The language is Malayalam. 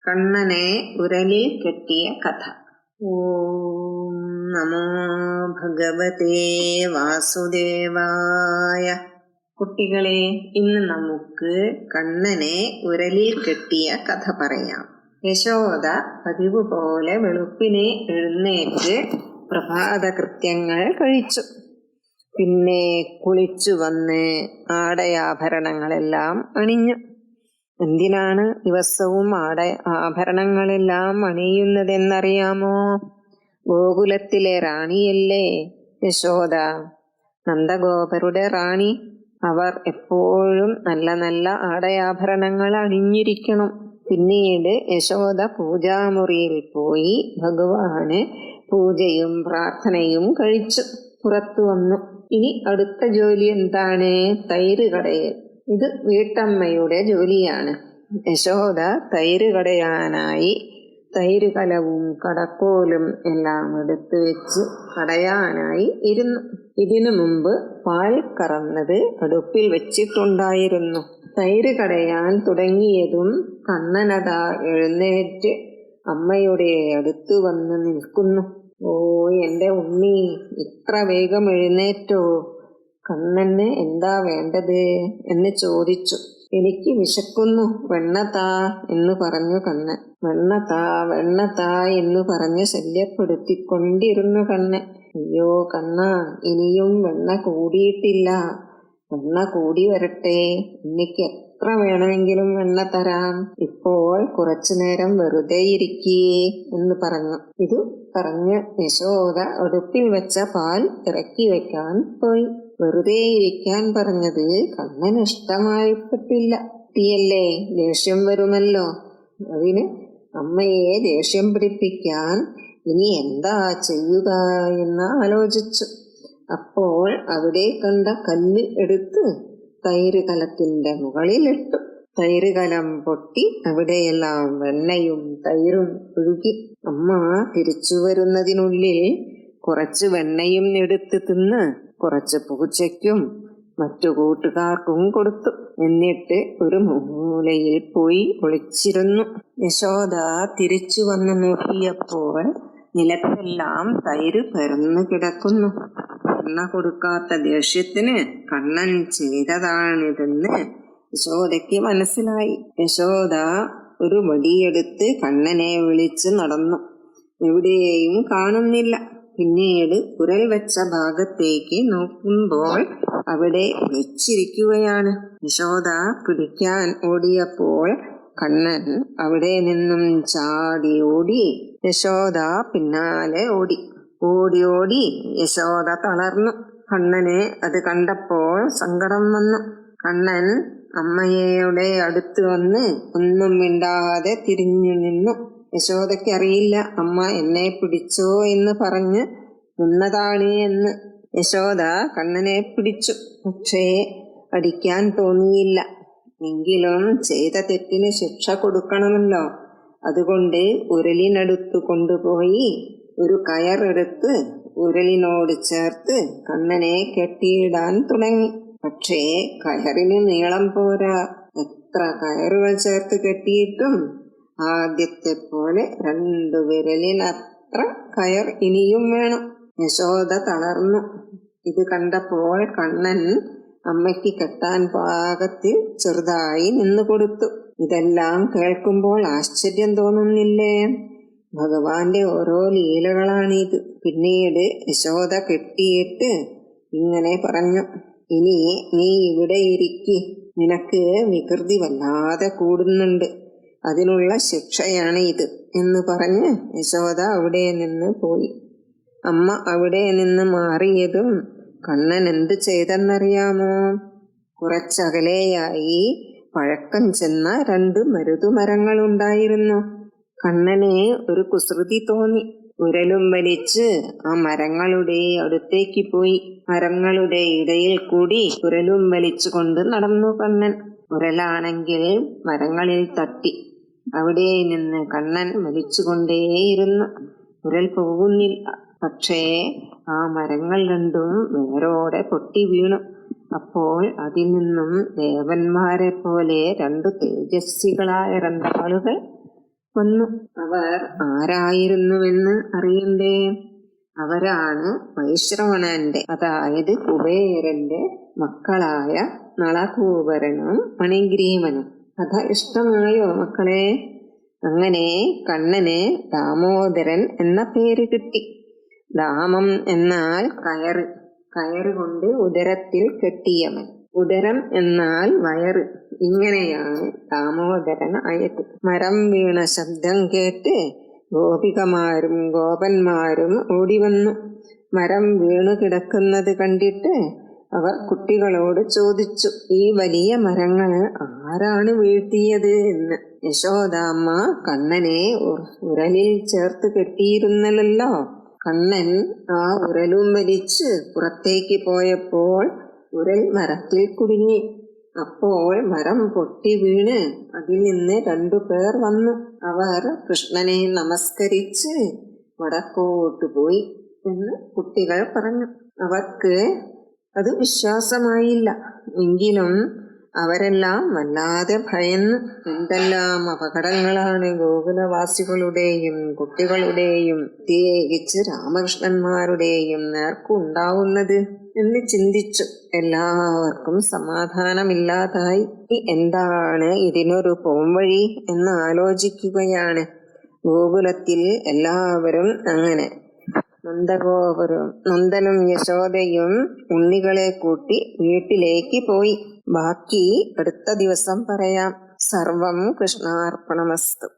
കണ്ണനെ ഉരലിൽ കെട്ടിയ കഥ. ഓം നമോ ഭഗവതേ വാസുദേവായ. കുട്ടികളെ, ഇന്ന് നമുക്ക് കണ്ണനെ ഉരലിൽ കെട്ടിയ കഥ പറയാം. യശോദ പതിവ് പോലെ വെളുപ്പിനെ എഴുന്നേറ്റ് പ്രഭാത കൃത്യങ്ങൾ കഴിച്ചു. പിന്നെ കുളിച്ചു വന്ന് ആടയാഭരണങ്ങളെല്ലാം അണിഞ്ഞു. എന്തിനാണ് ദിവസവും ആഭരണങ്ങളെല്ലാം അണിയുന്നതെന്നറിയാമോ? ഗോകുലത്തിലെ റാണിയല്ലേ യശോദ, നന്ദഗോപരുടെ റാണി. അവർ എപ്പോഴും നല്ല നല്ല ആടയാഭരണങ്ങൾ അണിഞ്ഞിരിക്കണം. പിന്നീട് യശോദ പൂജാമുറിയിൽ പോയി ഭഗവാന് പൂജയും പ്രാർത്ഥനയും കഴിച്ചു പുറത്തു വന്നു. ഇനി അടുത്ത ജോലി എന്താണ്? തൈര് കടയൽ. ഇത് വീട്ടമ്മയുടെ ജോലിയാണ്. യശോദ തൈര് കടയാനായി തൈര് കലവും കടക്കോലും എല്ലാം എടുത്തു വെച്ച് കടയാനായി ഇരുന്നു. ഇതിനു മുമ്പ് പാൽ കറന്നത് അടുപ്പിൽ വെച്ചിട്ടുണ്ടായിരുന്നു. തൈര് കടയാൻ തുടങ്ങിയതും കണ്ണനതാ എഴുന്നേറ്റ് അമ്മയുടെ അടുത്ത് വന്ന് നിൽക്കുന്നു. ഓ എന്റെ ഉണ്ണി, ഇത്ര വേഗം എഴുന്നേറ്റോ? കണ്ണന് എന്താ വേണ്ടത് എന്ന് ചോദിച്ചു. എനിക്ക് വിശക്കുന്നു, വെണ്ണ താ എന്ന് പറഞ്ഞു കണ്ണൻ. വെണ്ണ താ വെണ്ണ താ എന്ന് പറഞ്ഞ് ശല്യപ്പെടുത്തിക്കൊണ്ടിരുന്നു കണ്ണൻ. അയ്യോ കണ്ണ, ഇനിയും വെണ്ണ കൂടിയിട്ടില്ല. വെണ്ണ കൂടി വരട്ടെ, എനിക്ക് എത്ര വേണമെങ്കിലും വെണ്ണ തരാം. ഇപ്പോൾ കുറച്ചു നേരം വെറുതെ ഇരിക്കേ എന്ന് പറഞ്ഞു. ഇത് പറഞ്ഞ് യശോദ അടുപ്പിൽ വെച്ച പാൽ ഇറക്കി വെക്കാൻ പോയി. വെറുതെ ഇരിക്കാൻ പറഞ്ഞത് കണ്ണന് ഇഷ്ടമായിപ്പെട്ടില്ല. കുട്ടിയല്ലേ, ദേഷ്യം വരുമല്ലോ. അതിന് അമ്മയെ ദേഷ്യം പിടിപ്പിക്കാൻ ഇനി എന്താ ചെയ്യുക എന്ന് ആലോചിച്ചു. അപ്പോൾ അവിടെ കണ്ട കല്ല് എടുത്ത് തൈര് കലത്തിന്റെ മുകളിലിട്ടു. തൈര് കലം പൊട്ടി അവിടെയെല്ലാം വെണ്ണയും തൈരും ഒഴുകി. അമ്മ തിരിച്ചു വരുന്നതിനുള്ളിൽ കുറച്ച് വെണ്ണയും എടുത്ത് തിന്ന് കുറച്ച് പൂച്ചയ്ക്കും മറ്റു കൂട്ടുകാർക്കും കൊടുത്തു. എന്നിട്ട് ഒരു മൂലയിൽ പോയി ഒളിച്ചിരുന്നു. യശോദ തിരിച്ചു വന്ന് നോക്കിയപ്പോൾ നിലത്തെല്ലാം തൈര് പരന്നു കിടക്കുന്നു. വെണ്ണ കൊടുക്കാത്ത ദേഷ്യത്തിന് കണ്ണൻ ചെയ്തതാണിതെന്ന് യശോദയ്ക്ക് മനസ്സിലായി. യശോദ ഒരു വടിയെടുത്ത് കണ്ണനെ വിളിച്ച് നടന്നു. എവിടെയും കാണുന്നില്ല. പിന്നീട് ഉരൽ വെച്ച ഭാഗത്തേക്ക് നോക്കുമ്പോൾ അവിടെ വെച്ചിരിക്കുകയാണ്. യശോദ പിടിക്കാൻ ഓടിയപ്പോൾ കണ്ണൻ അവിടെ നിന്നും ചാടി ഓടി. യശോദ പിന്നാലെ ഓടി. ഓടി ഓടി യശോദ തളർന്നു. കണ്ണന് അത് കണ്ടപ്പോൾ സങ്കടം വന്നു. കണ്ണൻ അമ്മയുടെ അടുത്ത് വന്ന് ഒന്നും മിണ്ടാതെ തിരിഞ്ഞു നിന്നു. യശോദയ്ക്ക് അറിയില്ല അമ്മ എന്നെ പിടിച്ചോ എന്ന് പറഞ്ഞ് നിന്നതാണ് എന്ന്. യശോദ കണ്ണനെ പിടിച്ചു. പക്ഷേ അടിക്കാൻ തോന്നിയില്ല. എങ്കിലും ചെയ്ത തെറ്റിന് ശിക്ഷ കൊടുക്കണമല്ലോ. അതുകൊണ്ട് ഉരലിനടുത്ത് കൊണ്ടുപോയി ഒരു കയറെടുത്ത് ഉരലിനോട് ചേർത്ത് കണ്ണനെ കെട്ടിയിടാൻ തുടങ്ങി. പക്ഷേ കയറിന് നീളം പോരാ. എത്ര കയറുകൾ ചേർത്ത് കെട്ടിയിട്ടും ആദ്യത്തെ പോലെ 2 വിരലിനത്ര കയർ ഇനിയും വേണം. യശോദ തളർന്നു. ഇത് കണ്ടപ്പോൾ കണ്ണൻ അമ്മയ്ക്ക് കെട്ടാൻ പാകത്തിൽ ചെറുതായി നിന്നു കൊടുത്തു. ഇതെല്ലാം കേൾക്കുമ്പോൾ ആശ്ചര്യം തോന്നുന്നില്ലേ? ഭഗവാന്റെ ഓരോ ലീലകളാണിത്. പിന്നീട് യശോദ കെട്ടിയിട്ട് ഇങ്ങനെ പറഞ്ഞു, ഇനി നീ ഇവിടെ ഇരിക്ക്. നിനക്ക് വികൃതി വല്ലാതെ കൂടുന്നുണ്ട്. അതിനുള്ള ശിക്ഷയാണ് ഇത് എന്ന് പറഞ്ഞ് യശോദ അവിടെ നിന്ന് പോയി. അമ്മ അവിടെ നിന്ന് മാറിയതും കണ്ണൻ എന്ത് ചെയ്തെന്നറിയാമോ? കുറച്ചകലെയായി പഴക്കം ചെന്ന 2 മരുതുമരങ്ങൾ ഉണ്ടായിരുന്നു. കണ്ണന് ഒരു കുസൃതി തോന്നി. ഉരലും വലിച്ച് ആ മരങ്ങളുടെ അടുത്തേക്ക് പോയി. മരങ്ങളുടെ ഇടയിൽ കൂടി ഉരലും വലിച്ചു കൊണ്ട് നടന്നു കണ്ണൻ. ഉരലാണെങ്കിൽ മരങ്ങളിൽ തട്ടി. അവിടെ നിന്ന് കണ്ണൻ വലിച്ചുകൊണ്ടേയിരുന്നു. ഉരൽ പോകുന്നില്ല. പക്ഷേ ആ മരങ്ങൾ രണ്ടും വേരോടെ പൊട്ടി വീണു. അപ്പോൾ അതിൽ നിന്നും ദേവന്മാരെ പോലെ 2 തേജസ്വികളായ 2 ആളുകൾ വന്നു. അവർ ആരായിരുന്നുവെന്ന് അറിയണ്ടേ? അവരാണ് വൈശ്രവണന്റെ, അതായത് കുബേരന്റെ മക്കളായ നളകൂബരനും മണിഗ്രീവനും. കഥ ഇഷ്ടമായോ മക്കളെ? അങ്ങനെ കണ്ണന് ദാമോദരൻ എന്ന പേര് കിട്ടി. ദാമം എന്നാൽ കയറ്, കയറ് കൊണ്ട് ഉദരത്തിൽ കെട്ടിയവൻ. ഉദരം എന്നാൽ വയറ്. ഇങ്ങനെയാണ് ദാമോദരൻ ആയത്. മരം വീണ ശബ്ദം കേട്ട് ഗോപികമാരും ഗോപന്മാരും ഓടിവന്നു. മരം വീണു കിടക്കുന്നത് കണ്ടിട്ട് അവർ കുട്ടികളോട് ചോദിച്ചു, ഈ വലിയ മരങ്ങൾ ആരാണ് വീഴ്ത്തിയത് എന്ന്. യശോദാമ്മ കണ്ണനെ ഉരലിൽ ചേർത്ത് കെട്ടിയിരുന്നല്ലോ. കണ്ണൻ ആ ഉരലും വലിച്ച് പുറത്തേക്ക് പോയപ്പോൾ ഉരൽ മരത്തിൽ കുടുങ്ങി. അപ്പോൾ മരം പൊട്ടി വീണ് അതിൽ നിന്ന് 2 പേർ വന്നു. അവർ കൃഷ്ണനെ നമസ്കരിച്ച് വടക്കോട്ട് പോയി എന്ന് കുട്ടികൾ പറഞ്ഞു. അവർക്ക് അത് വിശ്വാസമായില്ല. എങ്കിലും അവരെല്ലാം വല്ലാതെ ഭയന്ന്. എന്തെല്ലാം അപകടങ്ങളാണ് ഗോകുലവാസികളുടെയും കുട്ടികളുടെയും പ്രത്യേകിച്ച് രാമകൃഷ്ണന്മാരുടെയും നേർക്കുണ്ടാവുന്നത് എന്ന് ചിന്തിച്ചു. എല്ലാവർക്കും സമാധാനമില്ലാതായി. എന്താണ് ഇതിനൊരു പോംവഴി എന്ന് ആലോചിക്കുകയാണ്. ഗോകുലത്തിൽ എല്ലാവരും അങ്ങനെ. നന്ദനും യശോദയും ഉണ്ണികളെ കൂട്ടി വീട്ടിലേക്ക് പോയി. ബാക്കി അടുത്ത ദിവസം പറയാം. സർവം കൃഷ്ണാർപ്പണമസ്തു.